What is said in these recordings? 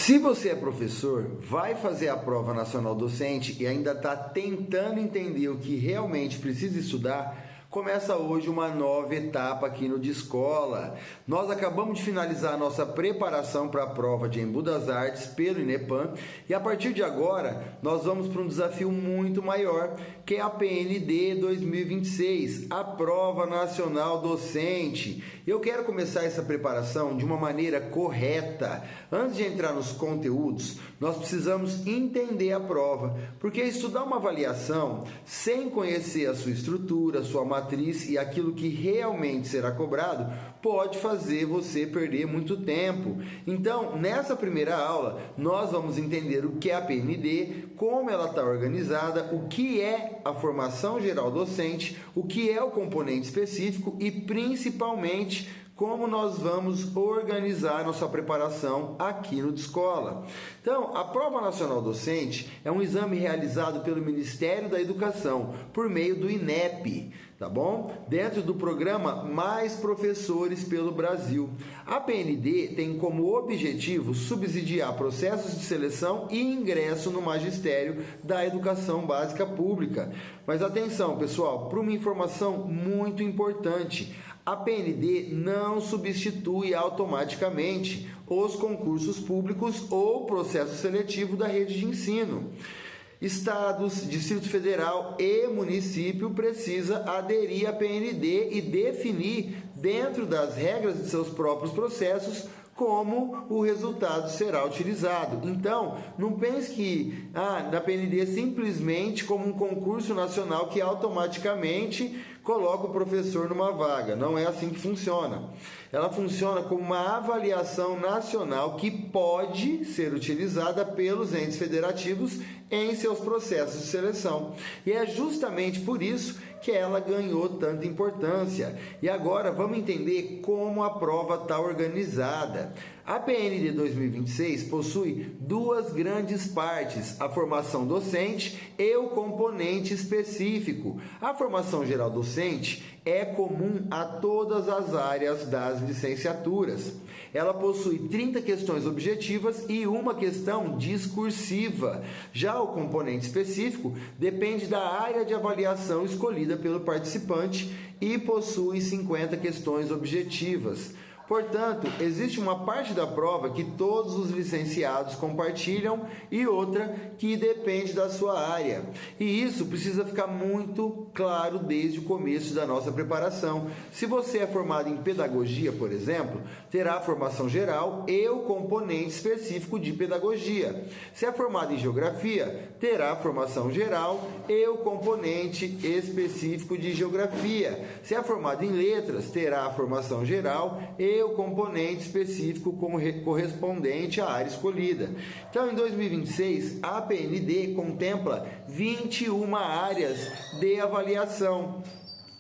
Se você é professor, vai fazer a prova nacional docente e ainda está tentando entender o que realmente precisa estudar, começa hoje uma nova etapa aqui no Discola. Nós acabamos de finalizar a nossa preparação para a prova de Embu das Artes pelo INEPAM e a partir de agora nós vamos para um desafio muito maior, que é a PND 2026, a Prova Nacional Docente. Eu quero começar essa preparação de uma maneira correta. Antes de entrar nos conteúdos, nós precisamos entender a prova, porque estudar uma avaliação sem conhecer a sua estrutura, a sua matriz e aquilo que realmente será cobrado pode fazer você perder muito tempo. Então, nessa primeira aula, nós vamos entender o que é a PND, como ela está organizada, o que é a formação geral docente, o que é o componente específico e, principalmente, como nós vamos organizar nossa preparação aqui no Discola. Então, a Prova Nacional Docente é um exame realizado pelo Ministério da Educação, por meio do INEP, tá bom? Dentro do programa Mais Professores pelo Brasil. A PND tem como objetivo subsidiar processos de seleção e ingresso no magistério da educação básica pública. Mas atenção, pessoal, para uma informação muito importante. A PND não substitui automaticamente os concursos públicos ou processo seletivo da rede de ensino. Estados, Distrito Federal e município precisa aderir à PND e definir, dentro das regras de seus próprios processos, como o resultado será utilizado. Então, não pense que na PND simplesmente como um concurso nacional que automaticamente coloca o professor numa vaga. Não é assim que funciona. Ela funciona como uma avaliação nacional que pode ser utilizada pelos entes federativos em seus processos de seleção. E é justamente por isso que ela ganhou tanta importância. E agora vamos entender como a prova está organizada. A PND 2026 possui duas grandes partes, a formação docente e o componente específico. A formação geral docente é comum a todas as áreas das licenciaturas. Ela possui 30 questões objetivas e uma questão discursiva. Já o componente específico depende da área de avaliação escolhida pelo participante e possui 50 questões objetivas. Portanto, existe uma parte da prova que todos os licenciados compartilham e outra que depende da sua área. E isso precisa ficar muito claro desde o começo da nossa preparação. Se você é formado em pedagogia, por exemplo, terá a formação geral e o componente específico de pedagogia. Se é formado em geografia, terá a formação geral e o componente específico de geografia. Se é formado em letras, terá a formação geral e o componente específico como correspondente à área escolhida. Então, em 2026, a PND contempla 21 áreas de avaliação.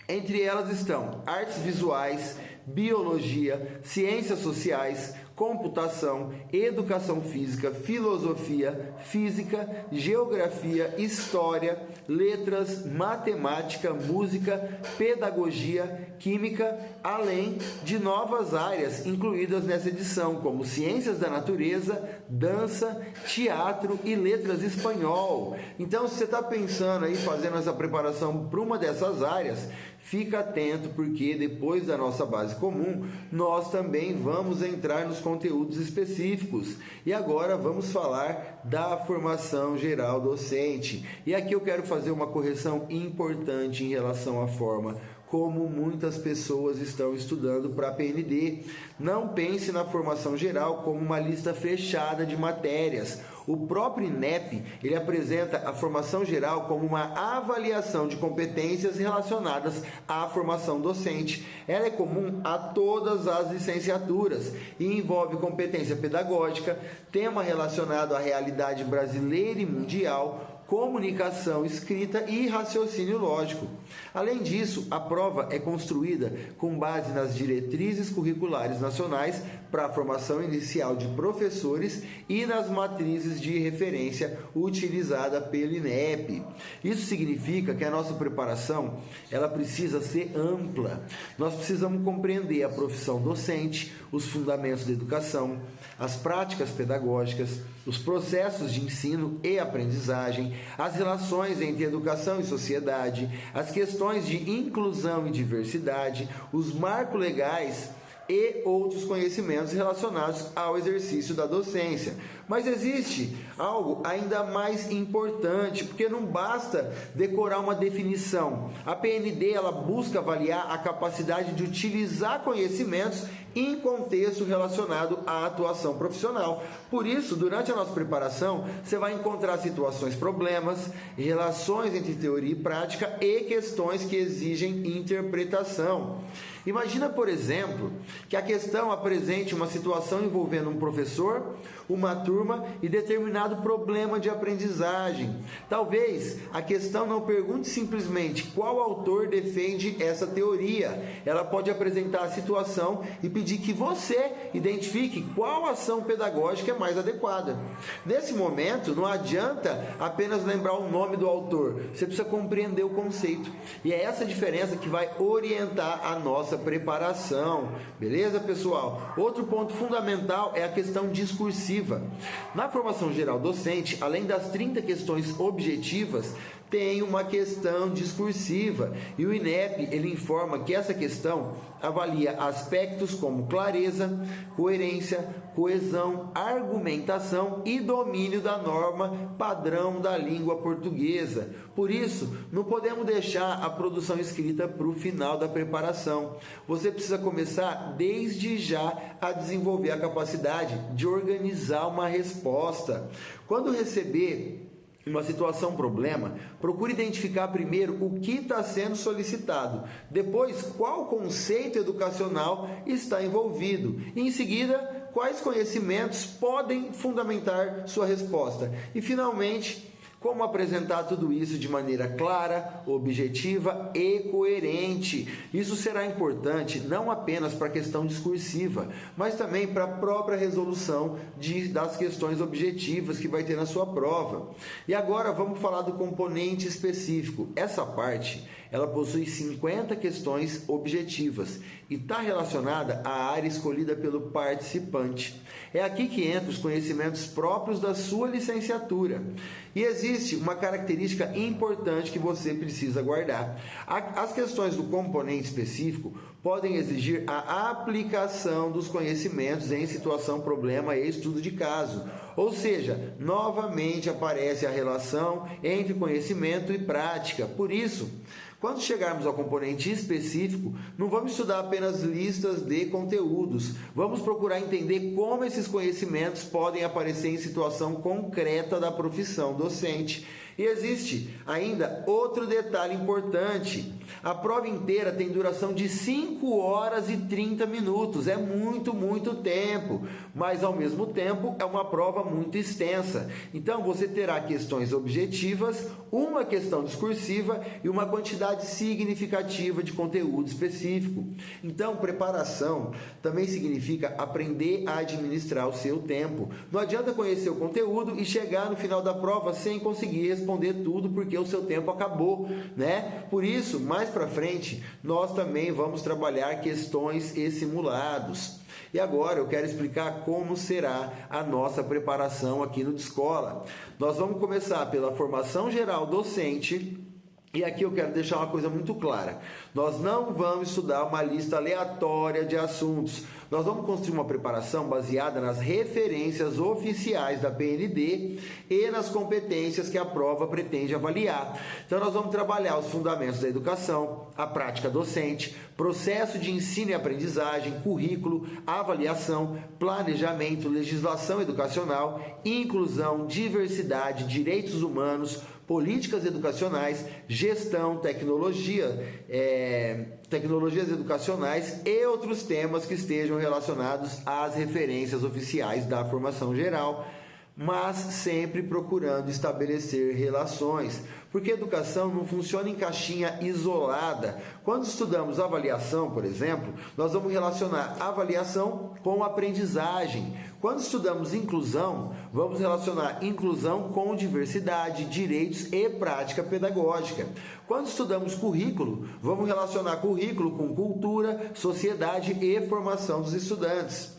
Entre elas estão artes visuais, biologia, ciências sociais, computação, educação física, filosofia, física, geografia, história, letras, matemática, música, pedagogia, química, além de novas áreas incluídas nessa edição, como ciências da natureza, dança, teatro e letras espanhol. Então, se você está pensando aí fazendo essa preparação para uma dessas áreas, fica atento, porque depois da nossa base comum, nós também vamos entrar nos conteúdos específicos. E agora vamos falar da formação geral docente. E aqui eu quero fazer uma correção importante em relação à forma como muitas pessoas estão estudando para a PND. Não pense na formação geral como uma lista fechada de matérias. O próprio INEP, ele apresenta a formação geral como uma avaliação de competências relacionadas à formação docente. Ela é comum a todas as licenciaturas e envolve competência pedagógica, tema relacionado à realidade brasileira e mundial, comunicação escrita e raciocínio lógico. Além disso, a prova é construída com base nas diretrizes curriculares nacionais para a formação inicial de professores e nas matrizes de referência utilizada pelo INEP. Isso significa que a nossa preparação ela precisa ser ampla. Nós precisamos compreender a profissão docente, os fundamentos da educação, as práticas pedagógicas, os processos de ensino e aprendizagem, as relações entre educação e sociedade, as questões de inclusão e diversidade, os marcos legais e outros conhecimentos relacionados ao exercício da docência. Mas existe algo ainda mais importante, porque não basta decorar uma definição. A PND ela busca avaliar a capacidade de utilizar conhecimentos em contexto relacionado à atuação profissional. Por isso, durante a nossa preparação, você vai encontrar situações, problemas, relações entre teoria e prática e questões que exigem interpretação. Imagina, por exemplo, que a questão apresente uma situação envolvendo um professor, uma turma e determinado problema de aprendizagem. Talvez a questão não pergunte simplesmente qual autor defende essa teoria. Ela pode apresentar a situação e pedir que você identifique qual ação pedagógica é mais adequada. Nesse momento, não adianta apenas lembrar o nome do autor, você precisa compreender o conceito. E é essa diferença que vai orientar a nossa preparação. Beleza, pessoal? Outro ponto fundamental é a questão discursiva. Na formação geral docente, além das 30 questões objetivas, tem uma questão discursiva e o INEP ele informa que essa questão avalia aspectos como clareza, coerência, coesão, argumentação e domínio da norma padrão da língua portuguesa. Por isso, não podemos deixar a produção escrita para o final da preparação. Você precisa começar desde já a desenvolver a capacidade de organizar uma resposta. Quando receber uma situação, problema, procure identificar primeiro o que está sendo solicitado, depois qual conceito educacional está envolvido, e em seguida quais conhecimentos podem fundamentar sua resposta e finalmente como apresentar tudo isso de maneira clara, objetiva e coerente. Isso será importante não apenas para a questão discursiva, mas também para a própria resolução das questões objetivas que vai ter na sua prova. E agora vamos falar do componente específico. Essa parte, ela possui 50 questões objetivas e está relacionada à área escolhida pelo participante. É aqui que entram os conhecimentos próprios da sua licenciatura. E existe uma característica importante que você precisa guardar. As questões do componente específico podem exigir a aplicação dos conhecimentos em situação, problema e estudo de caso. Ou seja, novamente aparece a relação entre conhecimento e prática. Por isso, quando chegarmos ao componente específico, não vamos estudar apenas listas de conteúdos. Vamos procurar entender como esses conhecimentos podem aparecer em situação concreta da profissão docente. E existe ainda outro detalhe importante. A prova inteira tem duração de 5 horas e 30 minutos. É muito tempo, mas ao mesmo tempo é uma prova muito extensa. Então você terá questões objetivas, uma questão discursiva e uma quantidade significativa de conteúdo específico. Então, preparação também significa aprender a administrar o seu tempo. Não adianta conhecer o conteúdo e chegar no final da prova sem conseguir responder tudo porque o seu tempo acabou, né? Por isso, mais para frente, nós também vamos trabalhar questões e simulados. E agora eu quero explicar como será a nossa preparação aqui no Descola. Nós vamos começar pela formação geral docente. E aqui eu quero deixar uma coisa muito clara. Nós não vamos estudar uma lista aleatória de assuntos. Nós vamos construir uma preparação baseada nas referências oficiais da PND e nas competências que a prova pretende avaliar. Então nós vamos trabalhar os fundamentos da educação, a prática docente, processo de ensino e aprendizagem, currículo, avaliação, planejamento, legislação educacional, inclusão, diversidade, direitos humanos, políticas educacionais, gestão, tecnologias educacionais e outros temas que estejam relacionados às referências oficiais da formação geral. mas sempre procurando estabelecer relações, porque educação não funciona em caixinha isolada. Quando estudamos avaliação, por exemplo, nós vamos relacionar avaliação com aprendizagem. Quando estudamos inclusão, vamos relacionar inclusão com diversidade, direitos e prática pedagógica. Quando estudamos currículo, vamos relacionar currículo com cultura, sociedade e formação dos estudantes.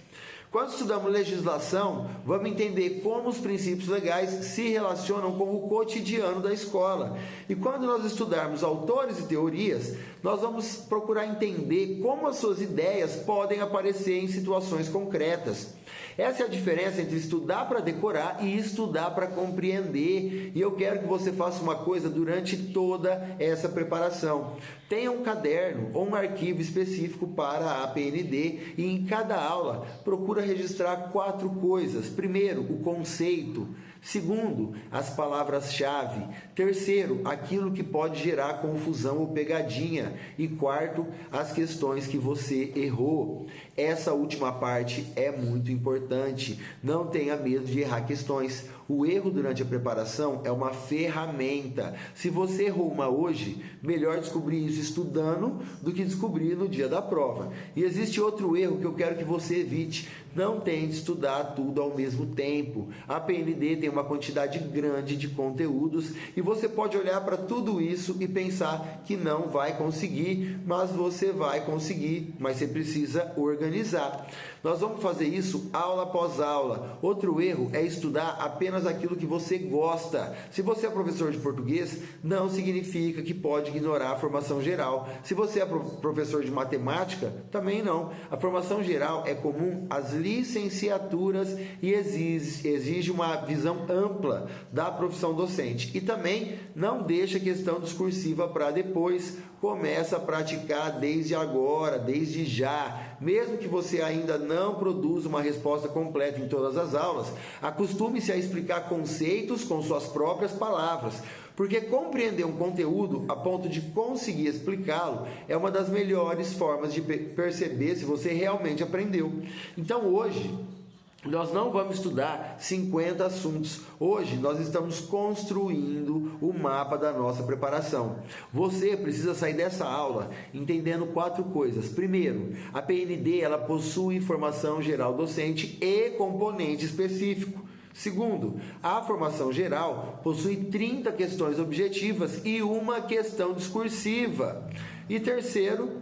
Quando estudamos legislação, vamos entender como os princípios legais se relacionam com o cotidiano da escola. E quando nós estudarmos autores e teorias, nós vamos procurar entender como as suas ideias podem aparecer em situações concretas. Essa é a diferença entre estudar para decorar e estudar para compreender. E eu quero que você faça uma coisa durante toda essa preparação. Tenha um caderno ou um arquivo específico para a APND e em cada aula procura registrar 4 coisas. Primeiro, o conceito. Segundo, as palavras-chave. Terceiro, aquilo que pode gerar confusão ou pegadinha. E quarto, as questões que você errou. Essa última parte é muito importante. Não tenha medo de errar questões. O erro durante a preparação é uma ferramenta. Se você errou uma hoje, melhor descobrir isso estudando do que descobrir no dia da prova. E existe outro erro que eu quero que você evite. Não tente estudar tudo ao mesmo tempo. A PND tem uma quantidade grande de conteúdos e você pode olhar para tudo isso e pensar que não vai conseguir, mas você vai conseguir, mas você precisa organizar. Nós vamos fazer isso aula após aula. Outro erro é estudar apenas aquilo que você gosta. Se você é professor de português, não significa que pode ignorar a formação geral. Se você é professor de matemática, também não. A formação geral é comum às licenciaturas e exige uma visão ampla da profissão docente. E também não deixa a questão discursiva para depois. Começa a praticar desde agora, desde já. Mesmo que você ainda não produza uma resposta completa em todas as aulas, acostume-se a explicar conceitos com suas próprias palavras, porque compreender um conteúdo a ponto de conseguir explicá-lo é uma das melhores formas de perceber se você realmente aprendeu. Então hoje, nós não vamos estudar 50 assuntos. Hoje nós estamos construindo o mapa da nossa preparação. Você precisa sair dessa aula entendendo 4 coisas. Primeiro, a PND ela possui formação geral docente e componente específico. Segundo, a formação geral possui 30 questões objetivas e uma questão discursiva. E terceiro,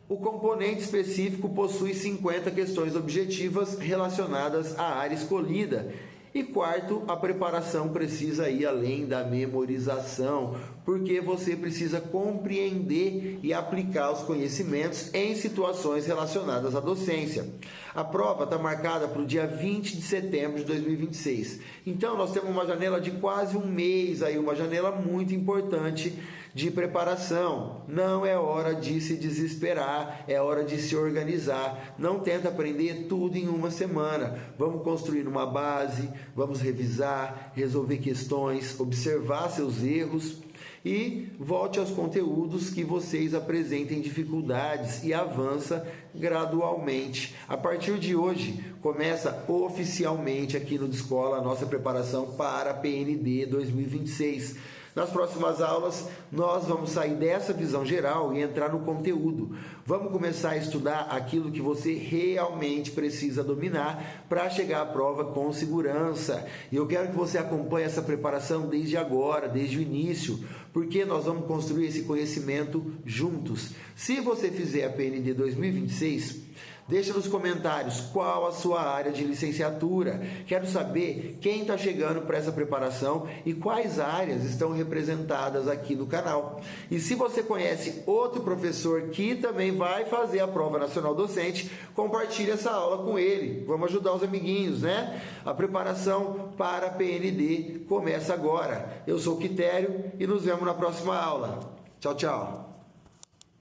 o componente específico possui 50 questões objetivas relacionadas à área escolhida. E quarto, a preparação precisa ir além da memorização, porque você precisa compreender e aplicar os conhecimentos em situações relacionadas à docência. A prova está marcada para o dia 20 de setembro de 2026. Então, nós temos uma janela de quase um mês, aí, uma janela muito importante de preparação. Não é hora de se desesperar, é hora de se organizar. Não tenta aprender tudo em uma semana. Vamos construir uma base, vamos revisar, resolver questões, observar seus erros e volte aos conteúdos que vocês apresentem dificuldades e avança gradualmente. A partir de hoje, começa oficialmente aqui no Descola a nossa preparação para a PND 2026. Nas próximas aulas, nós vamos sair dessa visão geral e entrar no conteúdo. Vamos começar a estudar aquilo que você realmente precisa dominar para chegar à prova com segurança. E eu quero que você acompanhe essa preparação desde agora, desde o início, porque nós vamos construir esse conhecimento juntos. Se você fizer a PND 2026, deixa nos comentários qual a sua área de licenciatura. Quero saber quem está chegando para essa preparação e quais áreas estão representadas aqui no canal. E se você conhece outro professor que também vai fazer a prova nacional docente, compartilhe essa aula com ele. Vamos ajudar os amiguinhos, né? A preparação para a PND começa agora. Eu sou o Quitério e nos vemos na próxima aula. Tchau, tchau.